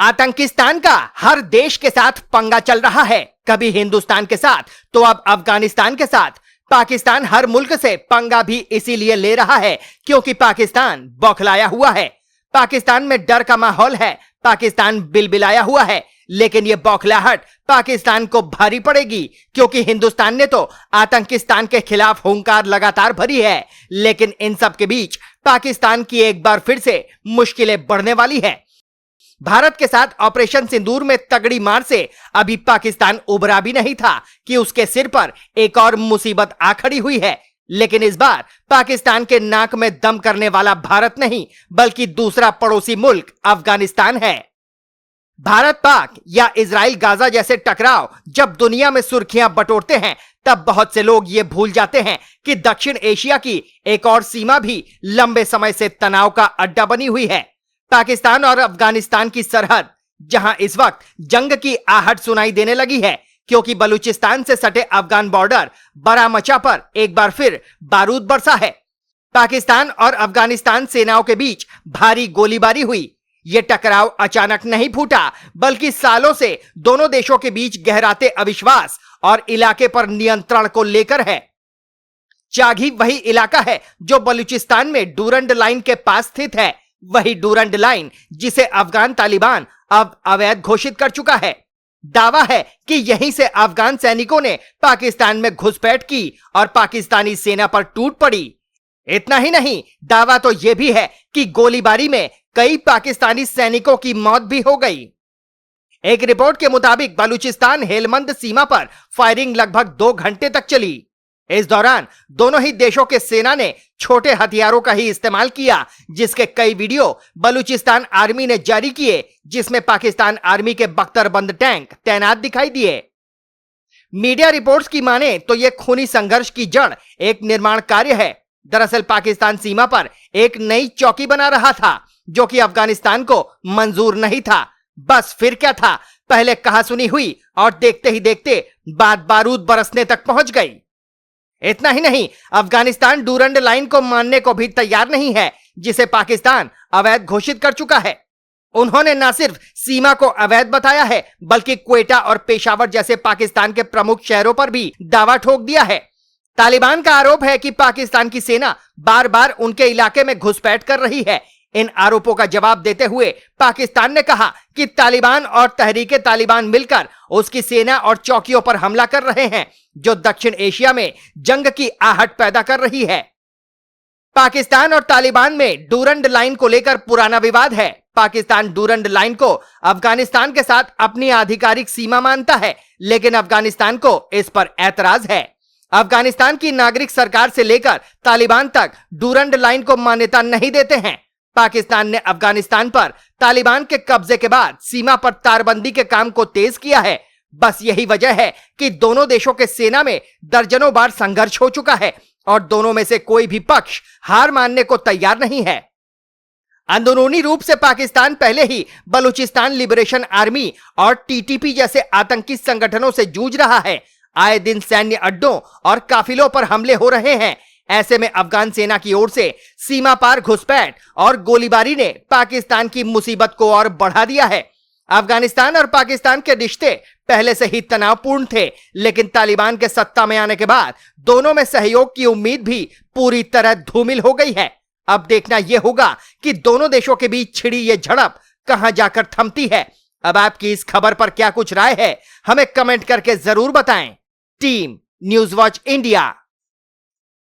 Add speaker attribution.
Speaker 1: आतंकिस्तान का हर देश के साथ पंगा चल रहा है, कभी हिंदुस्तान के साथ तो अब अफगानिस्तान के साथ। पाकिस्तान हर मुल्क से पंगा भी इसीलिए ले रहा है क्योंकि पाकिस्तान बौखलाया हुआ है। पाकिस्तान में डर का माहौल है, पाकिस्तान बिलबिलाया हुआ है, लेकिन यह बौखलाहट पाकिस्तान को भारी पड़ेगी क्योंकि हिंदुस्तान ने तो आतंकिस्तान के खिलाफ हुंकार लगातार भरी है। लेकिन इन सब के बीच पाकिस्तान की एक बार फिर से मुश्किलें बढ़ने वाली है। भारत के साथ ऑपरेशन सिंदूर में तगड़ी मार से अभी पाकिस्तान उबरा भी नहीं था कि उसके सिर पर एक और मुसीबत आ खड़ी हुई है। लेकिन इस बार पाकिस्तान के नाक में दम करने वाला भारत नहीं बल्कि दूसरा पड़ोसी मुल्क अफगानिस्तान है। भारत पाक या इजराइल गाजा जैसे टकराव जब दुनिया में सुर्खियां बटोरते हैं तब बहुत से लोग ये भूल जाते हैं कि दक्षिण एशिया की एक और सीमा भी लंबे समय से तनाव का अड्डा बनी हुई है। पाकिस्तान और अफगानिस्तान की सरहद, जहां इस वक्त जंग की आहट सुनाई देने लगी है क्योंकि बलूचिस्तान से सटे अफगान बॉर्डर बारामचा पर एक बार फिर बारूद बरसा है। पाकिस्तान और अफगानिस्तान सेनाओं के बीच भारी गोलीबारी हुई। यह टकराव अचानक नहीं फूटा बल्कि सालों से दोनों देशों के बीच गहराते अविश्वास और इलाके पर नियंत्रण को लेकर है। चाघी वही इलाका है जो बलूचिस्तान में डूरंड लाइन के पास स्थित है, वही डूरंड लाइन जिसे अफगान तालिबान अब अवैध घोषित कर चुका है। दावा है कि यहीं से अफगान सैनिकों ने पाकिस्तान में घुसपैठ की और पाकिस्तानी सेना पर टूट पड़ी। इतना ही नहीं, दावा तो यह भी है कि गोलीबारी में कई पाकिस्तानी सैनिकों की मौत भी हो गई। एक रिपोर्ट के मुताबिक बलूचिस्तान हेलमंद सीमा पर फायरिंग लगभग 2 घंटे तक चली। इस दौरान दोनों ही देशों के सेना ने छोटे हथियारों का ही इस्तेमाल किया, जिसके कई वीडियो बलूचिस्तान आर्मी ने जारी किए, जिसमें पाकिस्तान आर्मी के बख्तरबंद टैंक तैनात दिखाई दिए। मीडिया रिपोर्ट्स की माने तो यह खूनी संघर्ष की जड़ एक निर्माण कार्य है। दरअसल पाकिस्तान सीमा पर एक नई चौकी बना रहा था जो कि अफगानिस्तान को मंजूर नहीं था। बस फिर क्या था, पहले कहासुनी हुई और देखते ही देखते बात बारूद बरसने तक पहुंच गई। इतना ही नहीं, अफगानिस्तान डूरंड लाइन को मानने को भी तैयार नहीं है जिसे पाकिस्तान अवैध घोषित कर चुका है। उन्होंने न सिर्फ सीमा को अवैध बताया है बल्कि क्वेटा और पेशावर जैसे पाकिस्तान के प्रमुख शहरों पर भी दावा ठोक दिया है। तालिबान का आरोप है कि पाकिस्तान की सेना बार बार उनके इलाके में घुसपैठ कर रही है। इन आरोपों का जवाब देते हुए पाकिस्तान ने कहा कि तालिबान और तहरीके तालिबान मिलकर उसकी सेना और चौकियों पर हमला कर रहे हैं जो दक्षिण एशिया में जंग की आहट पैदा कर रही है। पाकिस्तान और तालिबान में डूरंड लाइन को लेकर पुराना विवाद है। पाकिस्तान डूरंड लाइन को अफगानिस्तान के साथ अपनी आधिकारिक सीमा मानता है, लेकिन अफगानिस्तान को इस पर ऐतराज है। अफगानिस्तान की नागरिक सरकार से लेकर तालिबान तक डूरंड लाइन को मान्यता नहीं देते हैं। पाकिस्तान ने अफगानिस्तान पर तालिबान के कब्जे के बाद सीमा पर तारबंदी के काम को तेज किया है। बस यही वजह है कि दोनों देशों के सेना में दर्जनों बार संघर्ष हो चुका है और दोनों में से कोई भी पक्ष हार मानने को तैयार नहीं है। अंदरूनी रूप से पाकिस्तान पहले ही बलूचिस्तान लिबरेशन आर्मी और टीटीपी जैसे आतंकी संगठनों से जूझ रहा है। आए दिन सैन्य अड्डों और काफिलों पर हमले हो रहे हैं। ऐसे में अफगान सेना की ओर से सीमा पार घुसपैठ और गोलीबारी ने पाकिस्तान की मुसीबत को और बढ़ा दिया है। अफगानिस्तान और पाकिस्तान के रिश्ते पहले से ही तनावपूर्ण थे, लेकिन तालिबान के सत्ता में आने के बाद दोनों में सहयोग की उम्मीद भी पूरी तरह धूमिल हो गई है। अब देखना यह होगा कि दोनों देशों के बीच छिड़ी यह झड़प कहां जाकर थमती है। अब आपकी इस खबर पर क्या कुछ राय है, हमें कमेंट करके जरूर बताएं। Team news watch India.